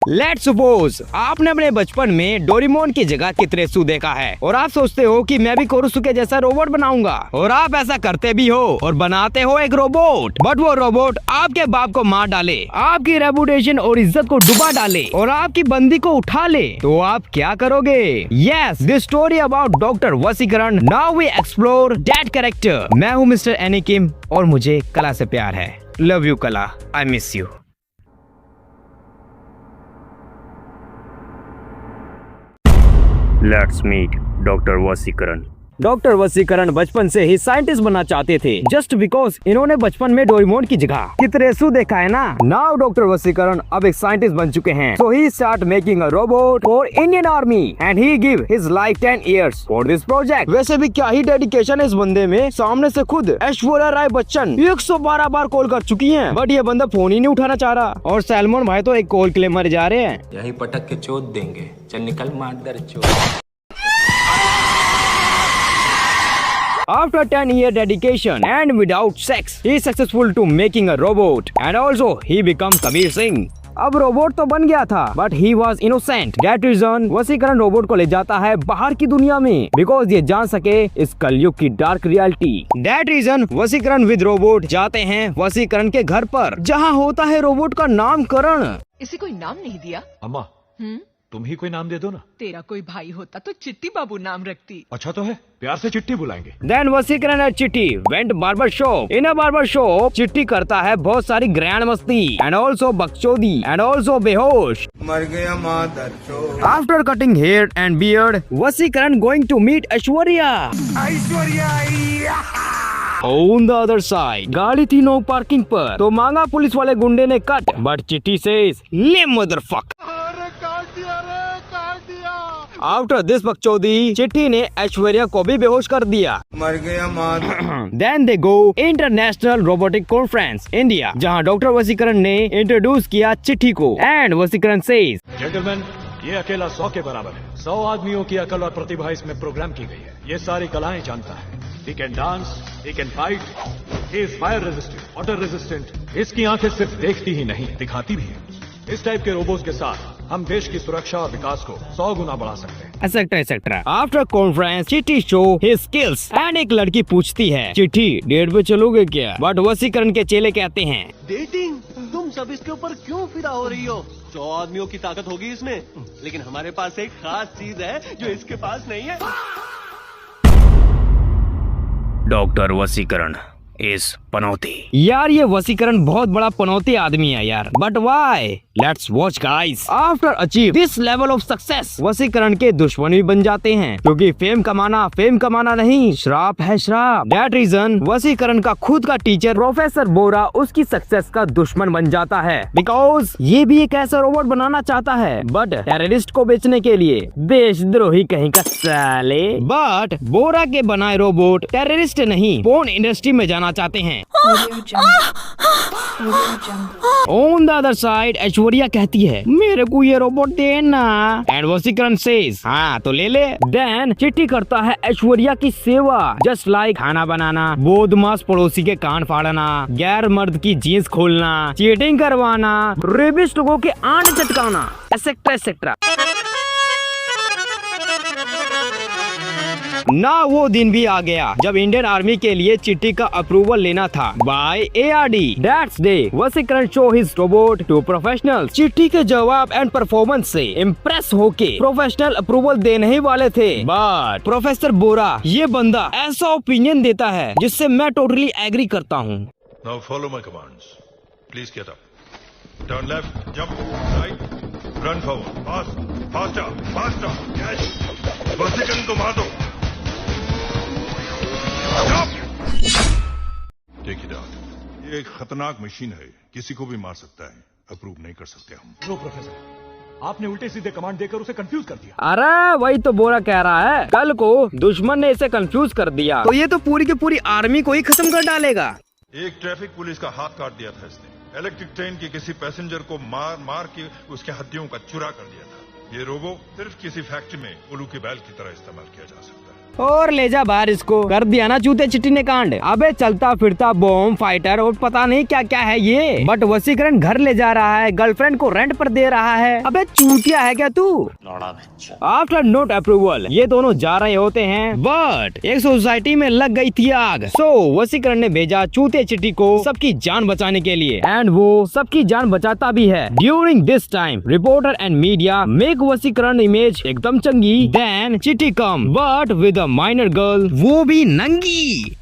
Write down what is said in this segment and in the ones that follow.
Let's suppose आपने अपने बचपन में डोरेमोन की जगह कितरेसू देखा है और आप सोचते हो कि मैं भी कोरोसुके जैसा रोबोट बनाऊंगा और आप ऐसा करते भी हो और बनाते हो एक रोबोट, बट वो रोबोट आपके बाप को मार डाले, आपकी रेपुटेशन और इज्जत को डुबा डाले और आपकी बंदी को उठा ले, तो आप क्या करोगे? Yes, this story about doctor Vaseegaran. Now we explore that character. मैं हूँ मिस्टर एनिकिम और मुझे कला से प्यार है। Love you Kala, I miss you. Let's meet doctor Vaseegaran. Doctor Vaseegaran बचपन से ही साइंटिस्ट बनना चाहते थे, जस्ट बिकॉज इन्होंने बचपन में डोरेमोन की जगह कितरेसू देखा है ना। नाउ डॉक्टर वसीकरण अब एक साइंटिस्ट बन चुके हैं, so he start making a robot for Indian army and he give his life 10 years for this project. वैसे भी क्या ही डेडिकेशन है इस बंदे में, सामने से खुद ऐश्वर्या राय बच्चन 112 बार कॉल कर चुकी है, बट ये बंदा फोन ही नहीं उठाना चाह रहा। और सैलमन भाई तो एक कॉल के लिए मर जा रहे हैं। यही पटक के चोट देंगे, चल निकल मादर चोट। After 10-year dedication and without sex, he is successful to making a robot and also he become Kabir Singh. अब रोबोट तो बन गया था, but he was innocent. That reason Vaseegaran robot को ले जाता है बाहर की दुनिया में, because ये जान सके इस कलयुग की dark reality. That reason Vaseegaran with robot जाते हैं वसीकरण के घर पर, जहाँ होता है रोबोट का नामकरण। इसे कोई नाम नहीं दिया? अम्मा, तुम ही कोई नाम दे दो ना। तेरा कोई भाई होता तो चिट्टी बाबू नाम रखती। अच्छा तो है, प्यार से चिट्टी बुलाएंगे। Then वसीकरण एंड चिट्टी went barber shop. In a barber shop, चिट्टी करता है बहुत सारी ग्रैंड मस्ती and also बकचोदी and also बेहोश। मर गया मादर चोद। After cutting hair and beard, वसीकरण going to meet Aishwarya. On the other side, गाड़ी थी नो पार्किंग पर, तो मांगा पुलिस वाले गुंडे ने कट, बट चिट्टी सेज ले मदरफक। आफ्टर दिस बकचोदी, चिट्टी ने ऐश्वर्या को भी बेहोश कर दिया। मर गया मादर। Then they go international robotic conference India, जहां डॉक्टर वसीकरण ने इंट्रोड्यूस किया चिट्टी को एंड वसीकरण सेज, जेंटलमैन, ये अकेला 100 के बराबर है। 100 आदमियों की अकल और प्रतिभा इसमें प्रोग्राम की गई है। ये सारी कलाएं जानता है। He can dance, he can fight, he is fire resistant, water resistant. इसकी आंखें सिर्फ देखती ही नहीं, दिखाती भी है। इस टाइप के रोबोट्स के साथ हम देश की सुरक्षा और विकास को 100 गुना बढ़ा सकते हैं। Etcetera etcetera. आफ्टर कॉन्फ्रेंस, चिट्टी शो हिज स्किल्स एंड एक लड़की पूछती है, चिट्टी डेट पे चलोगे क्या? बट वसीकरण के चेले कहते हैं, डेटिंग? तुम सब इसके ऊपर क्यों फिदा हो रही हो? 100 आदमियों की ताकत होगी इसमें, लेकिन हमारे पास एक खास चीज है जो इसके पास नहीं है। डॉक्टर वसीकरण इस पनौती। यार ये वसीकरण बहुत बड़ा पनौती आदमी है यार, but why? Let's watch guys. After achieve this level of success, Vaseegaran के दुश्मन भी बन जाते हैं, क्योंकि फेम कमाना नहीं, श्राप है श्राप। दैट रीजन वसीकरण का खुद का टीचर प्रोफेसर बोरा उसकी सक्सेस का दुश्मन बन जाता है, बिकॉज ये भी एक ऐसा रोबोट बनाना चाहता है, बट टेररिस्ट को बेचने के लिए। देशद्रोही कहीं का साले। बट बोरा के बनाए रोबोट टेररिस्ट नहीं, पोर्न इंडस्ट्री में जाना चाहते हैं। On the other side, Aishwarya कहती है, मेरे को ये रोबोट देना, एंड वसीकरण सेज, हाँ तो ले ले। देन चिट्टी करता है ऐश्वर्या की सेवा, जस्ट लाइक खाना बनाना, बदमाश पड़ोसी के कान फाड़ना, गैर मर्द की जीन्स खोलना, चीटिंग करवाना, रेबिस्ट लोगों के आंट चटकाना, एक्सेट्रा एक्सेट्रा। ना वो दिन भी आ गया जब इंडियन आर्मी के लिए चिट्टी का अप्रूवल लेना था by ARD। That's day Vaseegaran show his robot to professionals. Chitti के जवाब एंड परफॉर्मेंस से इम्प्रेस होके प्रोफेशनल अप्रूवल देने ही वाले थे, बट प्रोफेसर बोरा ये बंदा ऐसा ओपिनियन देता है जिससे मैं टोटली एग्री करता हूँ। Now follow my commands. Please get up. Turn left, jump, right, run forward, fast, faster, faster, catch. वसीकरण को मार दो। Take it out. ये एक खतरनाक मशीन है, किसी को भी मार सकता है, अप्रूव नहीं कर सकते हम। नो प्रोफेसर, आपने उल्टे सीधे कमांड देकर उसे कंफ्यूज कर दिया। अरे वही तो बोरा कह रहा है, कल को दुश्मन ने इसे कंफ्यूज कर दिया तो ये तो पूरी की पूरी आर्मी को ही खत्म कर डालेगा। एक ट्रैफिक पुलिस का हाथ काट दिया था इसने। इलेक्ट्रिक ट्रेन के किसी पैसेंजर को मार के उसके हड्डियों का चुरा कर दिया था। ये रोबो सिर्फ किसी फैक्ट्री में उल्लू के बैल की तरह इस्तेमाल किया जा सकता है। और ले जा बाहर इसको। कर दिया ना चूते चिट्टी ने कांड। अबे चलता फिरता बॉम्ब फाइटर और पता नहीं क्या क्या है ये। बट वसीकरण घर ले जा रहा है, गर्लफ्रेंड को रेंट पर दे रहा है। अबे चूतिया है क्या तू? आफ्टर नोट अप्रूवल ये दोनों जा रहे होते हैं, बट एक सोसाइटी में लग गई थी आग। सो वसीकरण ने भेजा चूते चिट्टी को सबकी जान बचाने के लिए, एंड वो सबकी जान बचाता भी है। During this time reporter and media make Vaseegaran image एकदम चंगी। Then Chitti come but with a minor girl, वो भी नंगी।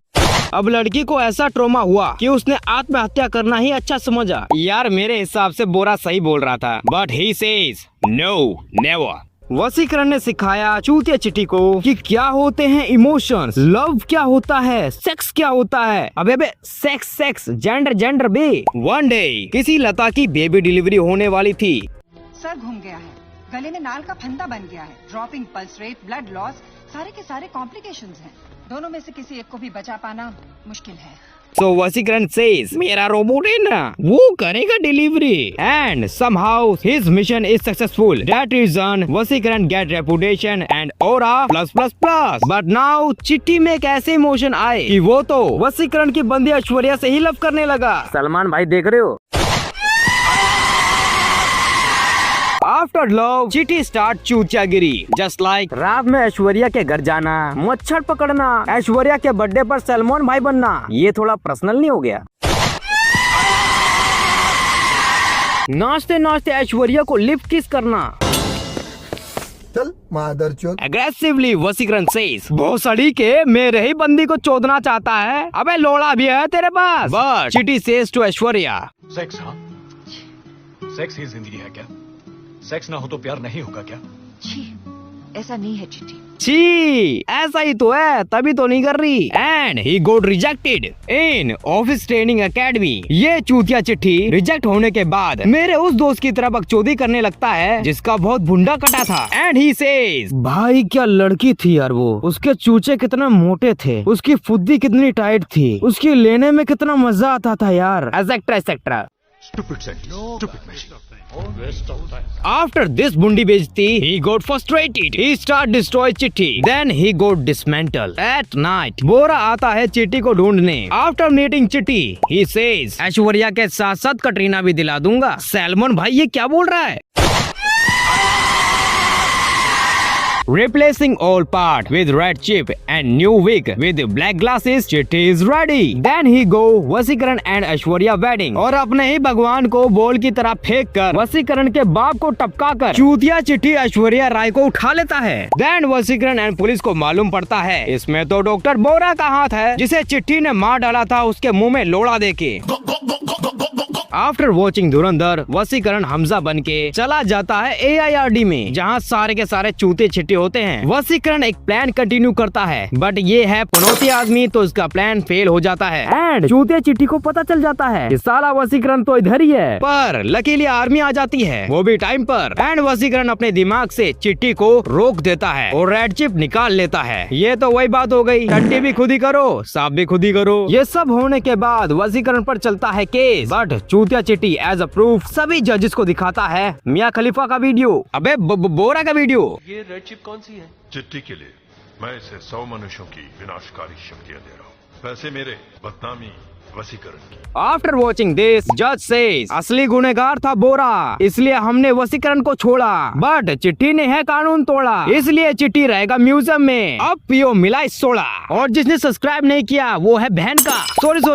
अब लड़की को ऐसा ट्रोमा हुआ कि उसने आत्महत्या करना ही अच्छा समझा। यार मेरे हिसाब से बोरा सही बोल रहा था, but he says no never. Vaseegaran ने सिखाया चूतिया चिट्टी को कि क्या होते हैं इमोशंस, लव क्या होता है, सेक्स क्या होता है। अबे सेक्स सेक्स, जेंडर जेंडर बे। वन डे किसी लता की बेबी डिलीवरी होने वाली थी। सर घूम गया है, गले में नाल का फंदा बन गया है, dropping pulse rate, blood loss, सारे के सारे कॉम्प्लिकेशंस हैं। दोनों में से किसी एक को भी बचा पाना मुश्किल है। So वसीकरण says मेरा रोबोट है ना, वो करेगा delivery, and somehow his mission is successful. That reason वसीकरण get reputation and aura plus plus plus. But now चिट्टी में एक ऐसे इमोशन आए कि वो तो वसीकरण की बंदी ऐश्वर्या से ही लव करने लगा। सलमान भाई देख रहे हो? After love, चिट्टी स्टार्ट चूतियागिरी, जस्ट लाइक रात में ऐश्वर्या के घर जाना, मच्छर पकड़ना, ऐश्वर्या के बर्थडे पर सलमान भाई बनना। ये थोड़ा पर्सनल नहीं हो गया? नाचते नाचते ऐश्वर्या को लिप किस करना। चल मादरचोद। एग्रेसिवली वसीकरण सेज भोसड़ी के मेरे ही बंदी को चोदना चाहता है। अबे लोड़ा भी है तेरे पास। बट चिट्टी सेज टू ऐश्वर्या, सेक्स, हाँ सेक्स ही जिंदगी है क्या? सेक्स ना हो तो प्यार नहीं होगा क्या? छी, ऐसा नहीं है चिट्टी। छी, ऐसा ही तो है, तभी तो नहीं कर रही। And he got rejected in office training academy. ये चूतिया चिट्ठी रिजेक्ट होने के बाद मेरे उस दोस्त की तरह बकचोदी करने लगता है जिसका बहुत भुंडा कटा था। एंड ही सेज, भाई क्या लड़की थी यार वो, उसके चूचे कितने मोटे थे, उसकी फुद्दी कितनी टाइट थी, उसकी लेने में कितना मजा आता था यार, et cetera et cetera. Stupid sentence, stupid machine. Waste of time. After this bundi बेइज्जती, he got frustrated. He start destroy चिट्ठी. Then he got dismantle. At night, बोरा आता है चिट्ठी को ढूंढने. After meeting चिट्ठी, he says, ऐश्वर्या के साथ साथ कटरीना भी दिला दूंगा। सैलमन भाई ये क्या बोल रहा है? Replacing all part with red chip and new wig with black glasses, चिट्ठी is ready. Then he go वसीकरण and Aishwarya wedding, और अपने ही भगवान को बॉल की तरह फेंक कर वसीकरण के बाप को टपका कर चूतिया चिट्ठी ऐश्वर्या राय को उठा लेता है। Then वसीकरण एंड पुलिस को मालूम पड़ता है इसमें तो डॉक्टर बोरा का हाथ है, जिसे चिट्ठी ने मार डाला था उसके मुंह में लोड़ा देके। आफ्टर वॉचिंग धुरंधर, वसीकरण हमजा बन के चला जाता है AIRD में, जहाँ सारे के सारे चूते चिट्टे होते हैं। वसीकरण एक प्लान कंटिन्यू करता है, बट ये है पनौती आदमी तो इसका प्लान फेल हो जाता है। एंड चूते चिट्टी को पता चल जाता है कि साला वसीकरण तो इधर ही है, पर लकीली आर्मी आ जाती है, वो भी टाइम पर। एंड वसीकरण अपने दिमाग से चिट्टी को रोक देता है और रेड चिप निकाल लेता है। ये तो वही बात हो गई, टट्टी भी खुद ही करो, साफ भी खुद ही करो। ये सब होने के बाद वसीकरण पर चलता है केस, बट चूतिया चिट्टी एज अ प्रूफ सभी जजेस को दिखाता है मियां खलीफा का वीडियो। अबे बोरा का वीडियो। ये रेड चिप कौन सी है? चिट्ठी के लिए मैं इसे 100 मनुष्यों की विनाशकारी शक्तियां दे रहा हूँ, वैसे मेरे बदनामी वसीकरण की। आफ्टर वॉचिंग दिस, जज सेज असली गुनहगार था बोरा, इसलिए हमने वसीकरण को छोड़ा, बट चिट्ठी ने है कानून तोड़ा, इसलिए चिट्ठी रहेगा म्यूजियम में। अब पियो मिला इस सोडा, और जिसने सब्सक्राइब नहीं किया वो है बहन का।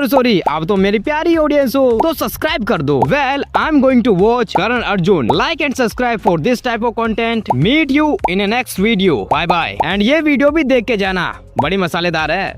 सॉरी, आप तो मेरी प्यारी ऑडियंस हो तो सब्सक्राइब कर दो। Well, I am going to watch Karan Arjun. Like and subscribe for this type of content. Meet you in a next video. Bye bye. And ये वीडियो भी देख के जाना, बड़ी मसालेदार है।